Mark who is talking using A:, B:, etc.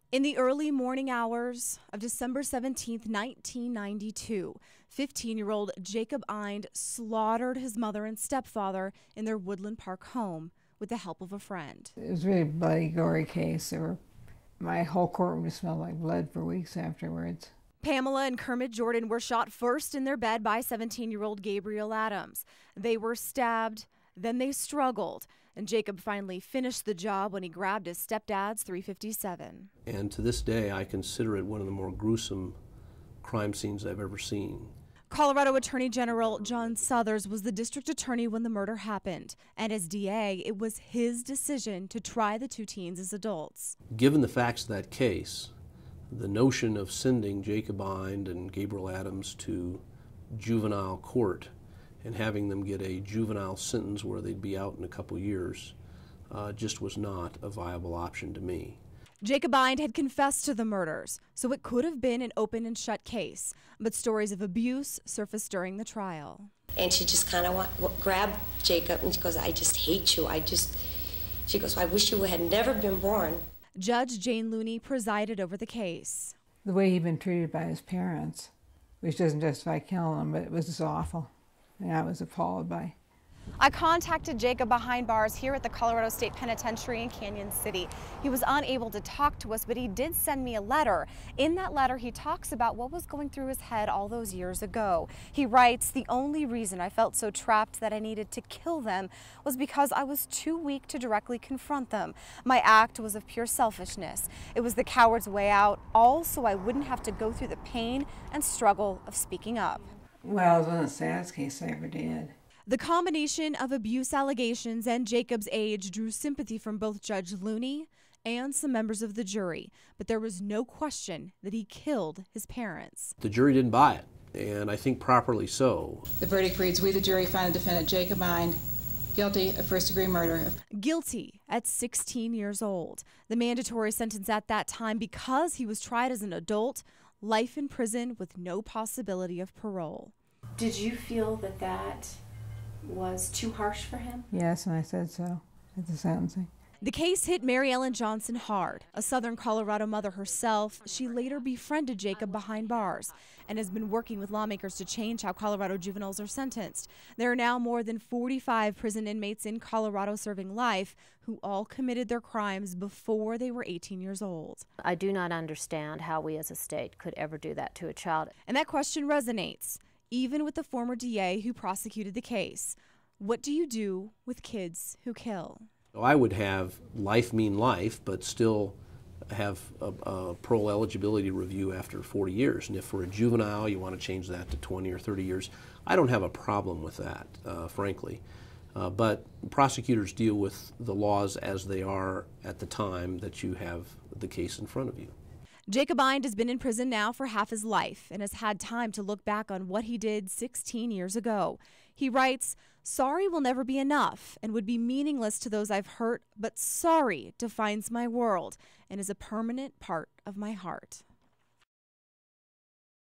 A: In the early morning hours of December 17th, 1992, 15-year-old Jacob Eind slaughtered his mother and stepfather in their Woodland Park home with the help of a friend.
B: It was a really bloody, gory case. My whole courtroom smelled like blood for weeks afterwards.
A: Pamela and Kermit Jordan were shot first in their bed by 17-year-old Gabriel Adams. They were stabbed, then they struggled, and Jacob finally finished the job when he grabbed his stepdad's .357.
C: And to this day, I consider it one of the more gruesome crime scenes I've ever seen.
A: Colorado Attorney General John Suthers was the district attorney when the murder happened, and as DA, it was his decision to try the two teens as adults.
C: Given the facts of that case, the notion of sending Jacob Eind and Gabriel Adams to juvenile court and having them get a juvenile sentence where they'd be out in a couple years just was not a viable option to me.
A: Jacob Eind had confessed to the murders, so it could have been an open and shut case, but stories of abuse surfaced during the trial.
D: And she just kind of grabbed Jacob and she goes, "I just hate you. She goes, I wish you had never been born."
A: Judge Jane Looney presided over the case.
B: The way he'd been treated by his parents, which doesn't justify killing him, but it was just awful. And I was appalled by.
A: I contacted Jacob behind bars here at the Colorado State Penitentiary in Canyon City. He was unable to talk to us, but he did send me a letter. In that letter, he talks about what was going through his head all those years ago. He writes, "The only reason I felt so trapped that I needed to kill them was because I was too weak to directly confront them. My act was of pure selfishness. It was the coward's way out, all so I wouldn't have to go through the pain and struggle of speaking up."
B: Well, it was one of the saddest cases I ever did.
A: The combination of abuse allegations and Jacob's age drew sympathy from both Judge Looney and some members of the jury, but there was no question that he killed his parents.
C: The jury didn't buy it, and I think properly so.
E: The verdict reads, "We, the jury, find the defendant Jacob Eind guilty of first-degree murder."
A: Guilty at 16 years old. The mandatory sentence at that time, because he was tried as an adult, life in prison with no possibility of parole.
F: Did you feel that that was too harsh for him?
B: Yes, and I said so at the sentencing.
A: The case hit Mary Ellen Johnson hard. A Southern Colorado mother herself, she later befriended Jacob behind bars and has been working with lawmakers to change how Colorado juveniles are sentenced. There are now more than 45 prison inmates in Colorado serving life who all committed their crimes before they were 18 years old.
G: I do not understand how we as a state could ever do that to a child.
A: And that question resonates, even with the former DA who prosecuted the case. What do you do with kids who kill?
C: I would have life mean life, but still have a parole eligibility review after 40 years. And if for a juvenile you want to change that to 20 or 30 years, I don't have a problem with that, frankly. But prosecutors deal with the laws as they are at the time that you have the case in front of you.
A: Jacob Eind has been in prison now for half his life and has had time to look back on what he did 16 years ago. He writes, "Sorry will never be enough and would be meaningless to those I've hurt, but sorry defines my world and is a permanent part of my heart."